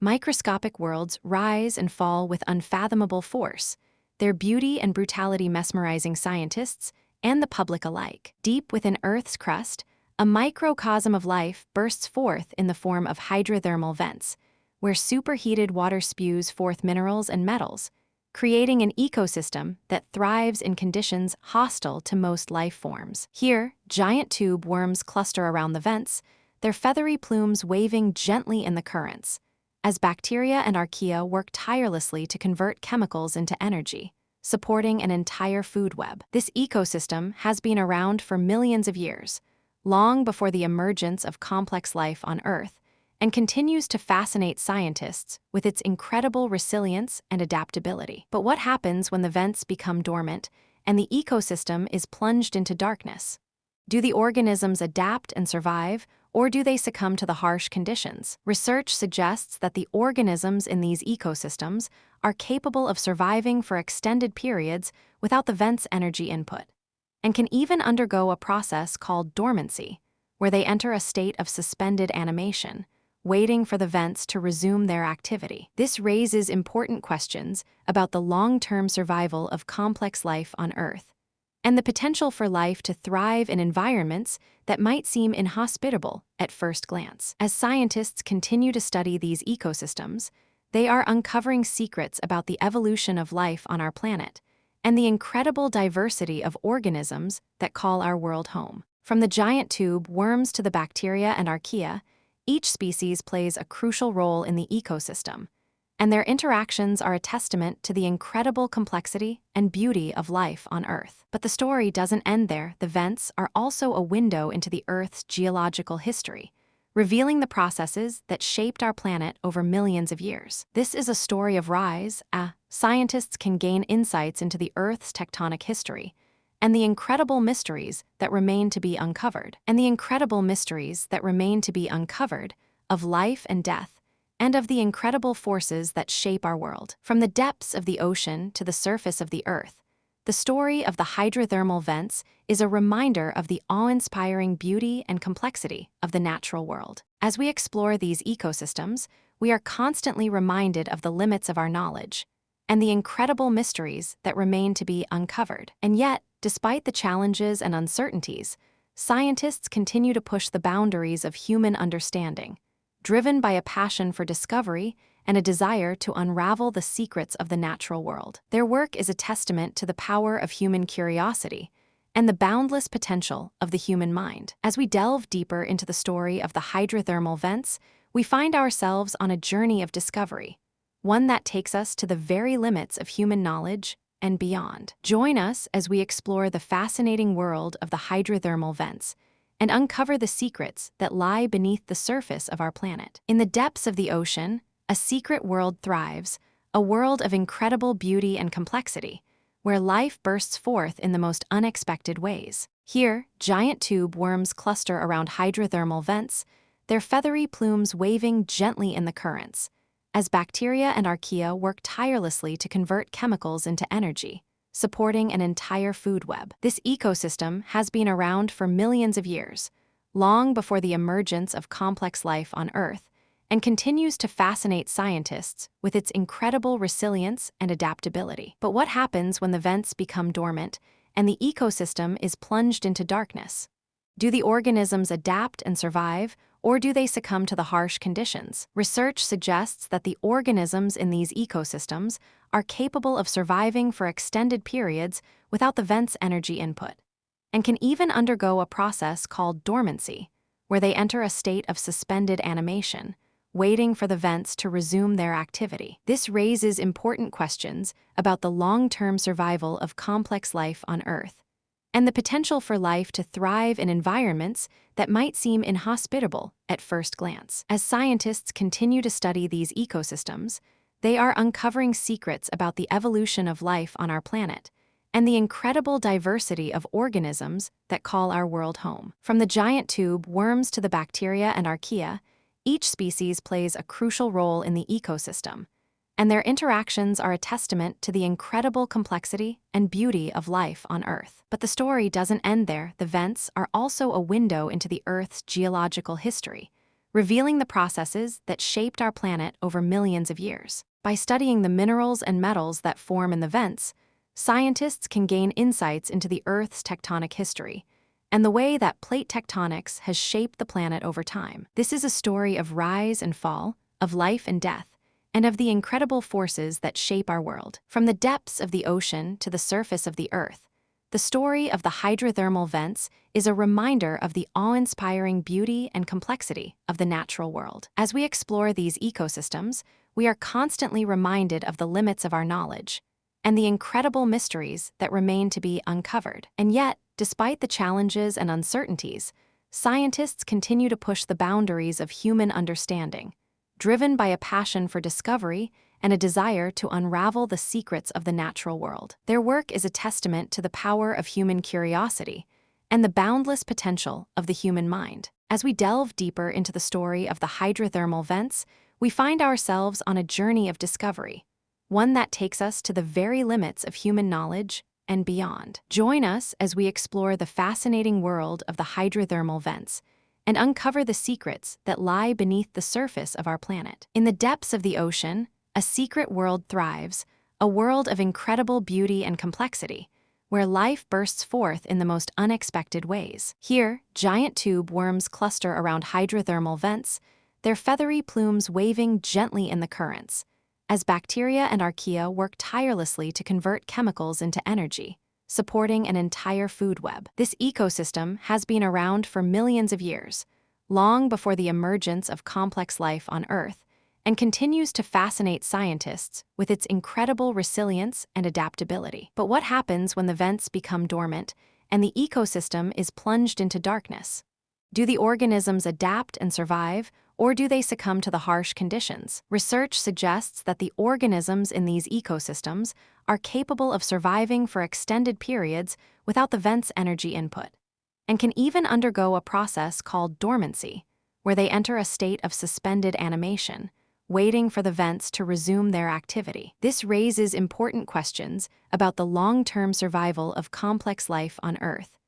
Microscopic worlds rise and fall with unfathomable force, their beauty and brutality mesmerizing scientists and the public alike. Deep within Earth's crust, a microcosm of life bursts forth in the form of hydrothermal vents, where superheated water spews forth minerals and metals, creating an ecosystem that thrives in conditions hostile to most life forms. Here, giant tube worms cluster around the vents, their feathery plumes waving gently in the currents, as bacteria and archaea work tirelessly to convert chemicals into energy, supporting an entire food web. This ecosystem has been around for millions of years, long before the emergence of complex life on Earth, and continues to fascinate scientists with its incredible resilience and adaptability. But what happens when the vents become dormant and the ecosystem is plunged into darkness? Do the organisms adapt and survive, or do they succumb to the harsh conditions? Research suggests that the organisms in these ecosystems are capable of surviving for extended periods without the vent's energy input, and can even undergo a process called dormancy, where they enter a state of suspended animation, waiting for the vents to resume their activity. This raises important questions about the long-term survival of complex life on Earth, and the potential for life to thrive in environments that might seem inhospitable at first glance. As scientists continue to study these ecosystems, they are uncovering secrets about the evolution of life on our planet and the incredible diversity of organisms that call our world home. From the giant tube worms to the bacteria and archaea, each species plays a crucial role in the ecosystem, and their interactions are a testament to the incredible complexity and beauty of life on Earth. But the story doesn't end there. The vents are also a window into the Earth's geological history, revealing the processes that shaped our planet over millions of years. This is a story of rise. Scientists can gain insights into the Earth's tectonic history and the incredible mysteries that remain to be uncovered. Of life and death, and of the incredible forces that shape our world. From the depths of the ocean to the surface of the Earth, the story of the hydrothermal vents is a reminder of the awe-inspiring beauty and complexity of the natural world. As we explore these ecosystems, we are constantly reminded of the limits of our knowledge and the incredible mysteries that remain to be uncovered. And yet, despite the challenges and uncertainties, scientists continue to push the boundaries of human understanding, driven by a passion for discovery and a desire to unravel the secrets of the natural world. Their work is a testament to the power of human curiosity and the boundless potential of the human mind. As we delve deeper into the story of the hydrothermal vents, we find ourselves on a journey of discovery, one that takes us to the very limits of human knowledge and beyond. Join us as we explore the fascinating world of the hydrothermal vents and uncover the secrets that lie beneath the surface of our planet. In the depths of the ocean, a secret world thrives, a world of incredible beauty and complexity, where life bursts forth in the most unexpected ways. Here, giant tube worms cluster around hydrothermal vents, their feathery plumes waving gently in the currents, as bacteria and archaea work tirelessly to convert chemicals into energy, supporting an entire food web. This ecosystem has been around for millions of years, long before the emergence of complex life on Earth, and continues to fascinate scientists with its incredible resilience and adaptability. But what happens when the vents become dormant and the ecosystem is plunged into darkness? Do the organisms adapt and survive, or do they succumb to the harsh conditions? Research suggests that the organisms in these ecosystems are capable of surviving for extended periods without the vent's energy input, and can even undergo a process called dormancy, where they enter a state of suspended animation, waiting for the vents to resume their activity. This raises important questions about the long-term survival of complex life on Earth, and the potential for life to thrive in environments that might seem inhospitable at first glance. As scientists continue to study these ecosystems, they are uncovering secrets about the evolution of life on our planet and the incredible diversity of organisms that call our world home. From the giant tube worms to the bacteria and archaea, each species plays a crucial role in the ecosystem, and their interactions are a testament to the incredible complexity and beauty of life on Earth. But the story doesn't end there. The vents are also a window into the Earth's geological history, revealing the processes that shaped our planet over millions of years. By studying the minerals and metals that form in the vents, scientists can gain insights into the Earth's tectonic history and the way that plate tectonics has shaped the planet over time. This is a story of rise and fall, of life and death, and of the incredible forces that shape our world. From the depths of the ocean to the surface of the Earth, the story of the hydrothermal vents is a reminder of the awe-inspiring beauty and complexity of the natural world. As we explore these ecosystems, we are constantly reminded of the limits of our knowledge and the incredible mysteries that remain to be uncovered. And yet, despite the challenges and uncertainties, scientists continue to push the boundaries of human understanding, driven by a passion for discovery and a desire to unravel the secrets of the natural world. Their work is a testament to the power of human curiosity and the boundless potential of the human mind. As we delve deeper into the story of the hydrothermal vents, we find ourselves on a journey of discovery, one that takes us to the very limits of human knowledge and beyond. Join us as we explore the fascinating world of the hydrothermal vents and uncover the secrets that lie beneath the surface of our planet. In the depths of the ocean, a secret world thrives, a world of incredible beauty and complexity, where life bursts forth in the most unexpected ways. Here, giant tube worms cluster around hydrothermal vents, their feathery plumes waving gently in the currents, as bacteria and archaea work tirelessly to convert chemicals into energy, supporting an entire food web. This ecosystem has been around for millions of years, long before the emergence of complex life on Earth, and continues to fascinate scientists with its incredible resilience and adaptability. But what happens when the vents become dormant and the ecosystem is plunged into darkness? Do the organisms adapt and survive, or do they succumb to the harsh conditions? Research suggests that the organisms in these ecosystems are capable of surviving for extended periods without the vent's energy input, and can even undergo a process called dormancy, where they enter a state of suspended animation, waiting for the vents to resume their activity. This raises important questions about the long-term survival of complex life on Earth,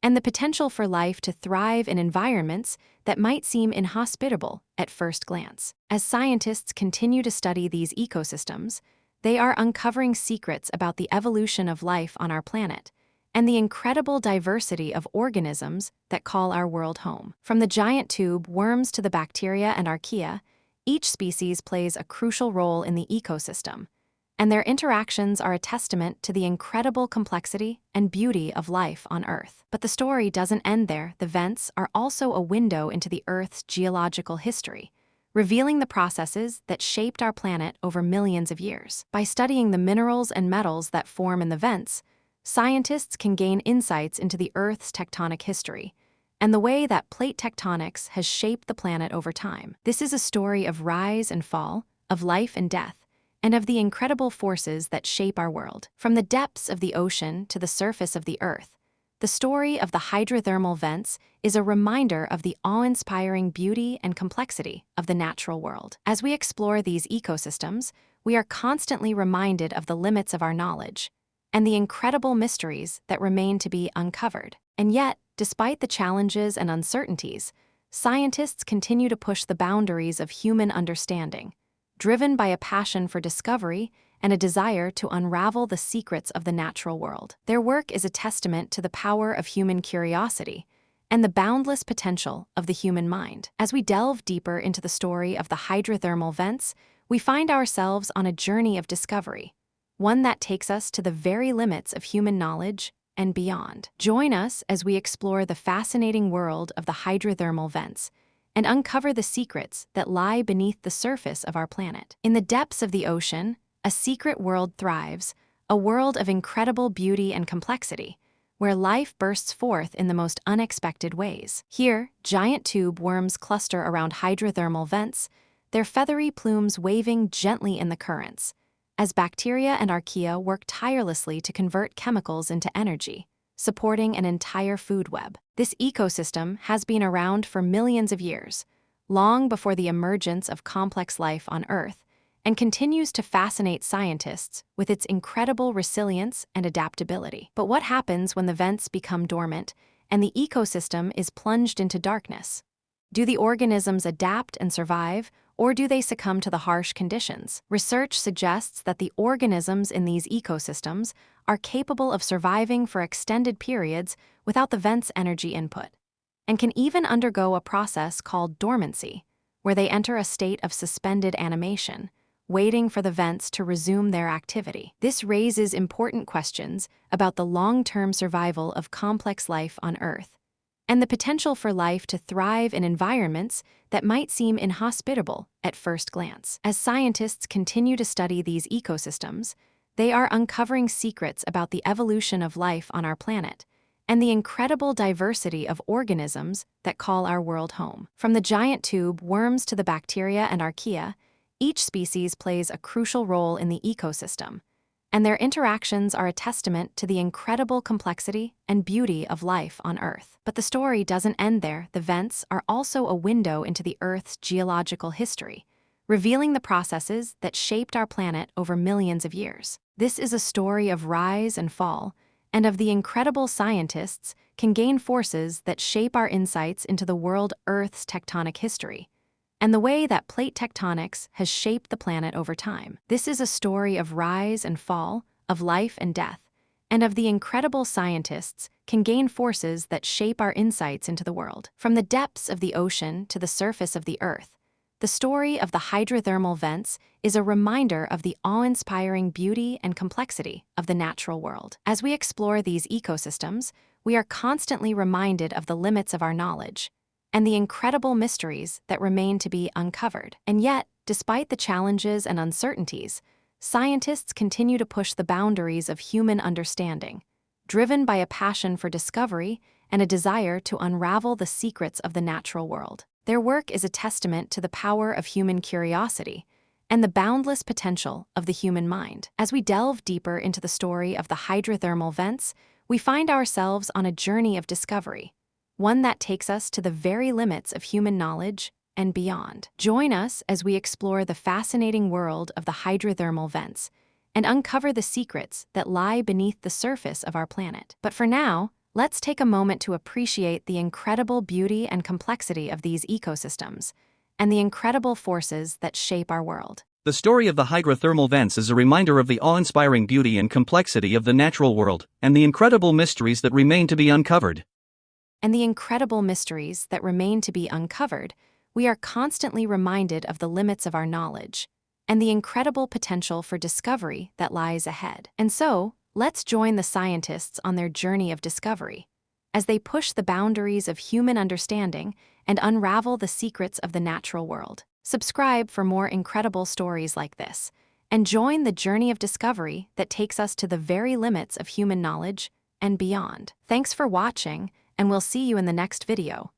and the potential for life to thrive in environments that might seem inhospitable at first glance. As scientists continue to study these ecosystems, they are uncovering secrets about the evolution of life on our planet and the incredible diversity of organisms that call our world home. From the giant tube worms to the bacteria and archaea, each species plays a crucial role in the ecosystem, and their interactions are a testament to the incredible complexity and beauty of life on Earth. But the story doesn't end there. The vents are also a window into the Earth's geological history, revealing the processes that shaped our planet over millions of years. By studying the minerals and metals that form in the vents, scientists can gain insights into the Earth's tectonic history and the way that plate tectonics has shaped the planet over time. This is a story of rise and fall, of life and death, and of the incredible forces that shape our world. From the depths of the ocean to the surface of the Earth, the story of the hydrothermal vents is a reminder of the awe-inspiring beauty and complexity of the natural world. As we explore these ecosystems, we are constantly reminded of the limits of our knowledge and the incredible mysteries that remain to be uncovered. And yet, despite the challenges and uncertainties, scientists continue to push the boundaries of human understanding, driven by a passion for discovery and a desire to unravel the secrets of the natural world. Their work is a testament to the power of human curiosity and the boundless potential of the human mind. As we delve deeper into the story of the hydrothermal vents, we find ourselves on a journey of discovery, one that takes us to the very limits of human knowledge and beyond. Join us as we explore the fascinating world of the hydrothermal vents and uncover the secrets that lie beneath the surface of our planet. In the depths of the ocean, a secret world thrives, a world of incredible beauty and complexity, where life bursts forth in the most unexpected ways. Here, giant tube worms cluster around hydrothermal vents, their feathery plumes waving gently in the currents, as bacteria and archaea work tirelessly to convert chemicals into energy, supporting an entire food web. This ecosystem has been around for millions of years, long before the emergence of complex life on Earth, and continues to fascinate scientists with its incredible resilience and adaptability. But what happens when the vents become dormant and the ecosystem is plunged into darkness? Do the organisms adapt and survive, or do they succumb to the harsh conditions? Research suggests that the organisms in these ecosystems are capable of surviving for extended periods without the vent's energy input, and can even undergo a process called dormancy, where they enter a state of suspended animation, waiting for the vents to resume their activity. This raises important questions about the long-term survival of complex life on Earth, and the potential for life to thrive in environments that might seem inhospitable at first glance. As scientists continue to study these ecosystems, they are uncovering secrets about the evolution of life on our planet and the incredible diversity of organisms that call our world home. From the giant tube worms to the bacteria and archaea, each species plays a crucial role in the ecosystem, and their interactions are a testament to the incredible complexity and beauty of life on Earth. But the story doesn't end there. The vents are also a window into the Earth's geological history, revealing the processes that shaped our planet over millions of years. This is a story of rise and fall, and of the incredible scientists can gain forces that shape our insights into the world Earth's tectonic history, and the way that plate tectonics has shaped the planet over time. This is a story of rise and fall, of life and death, and of the incredible scientists can gain forces that shape our insights into the world. From the depths of the ocean to the surface of the Earth, the story of the hydrothermal vents is a reminder of the awe-inspiring beauty and complexity of the natural world. As we explore these ecosystems, we are constantly reminded of the limits of our knowledge and the incredible mysteries that remain to be uncovered. And yet, despite the challenges and uncertainties, scientists continue to push the boundaries of human understanding, driven by a passion for discovery and a desire to unravel the secrets of the natural world. Their work is a testament to the power of human curiosity and the boundless potential of the human mind. As we delve deeper into the story of the hydrothermal vents, we find ourselves on a journey of discovery, one that takes us to the very limits of human knowledge and beyond. Join us as we explore the fascinating world of the hydrothermal vents and uncover the secrets that lie beneath the surface of our planet. But for now, let's take a moment to appreciate the incredible beauty and complexity of these ecosystems and the incredible forces that shape our world. The story of the hydrothermal vents is a reminder of the awe-inspiring beauty and complexity of the natural world and the incredible mysteries that remain to be uncovered. We are constantly reminded of the limits of our knowledge and the incredible potential for discovery that lies ahead. And so, let's join the scientists on their journey of discovery as they push the boundaries of human understanding and unravel the secrets of the natural world. Subscribe for more incredible stories like this, and join the journey of discovery that takes us to the very limits of human knowledge and beyond. Thanks for watching, and we'll see you in the next video.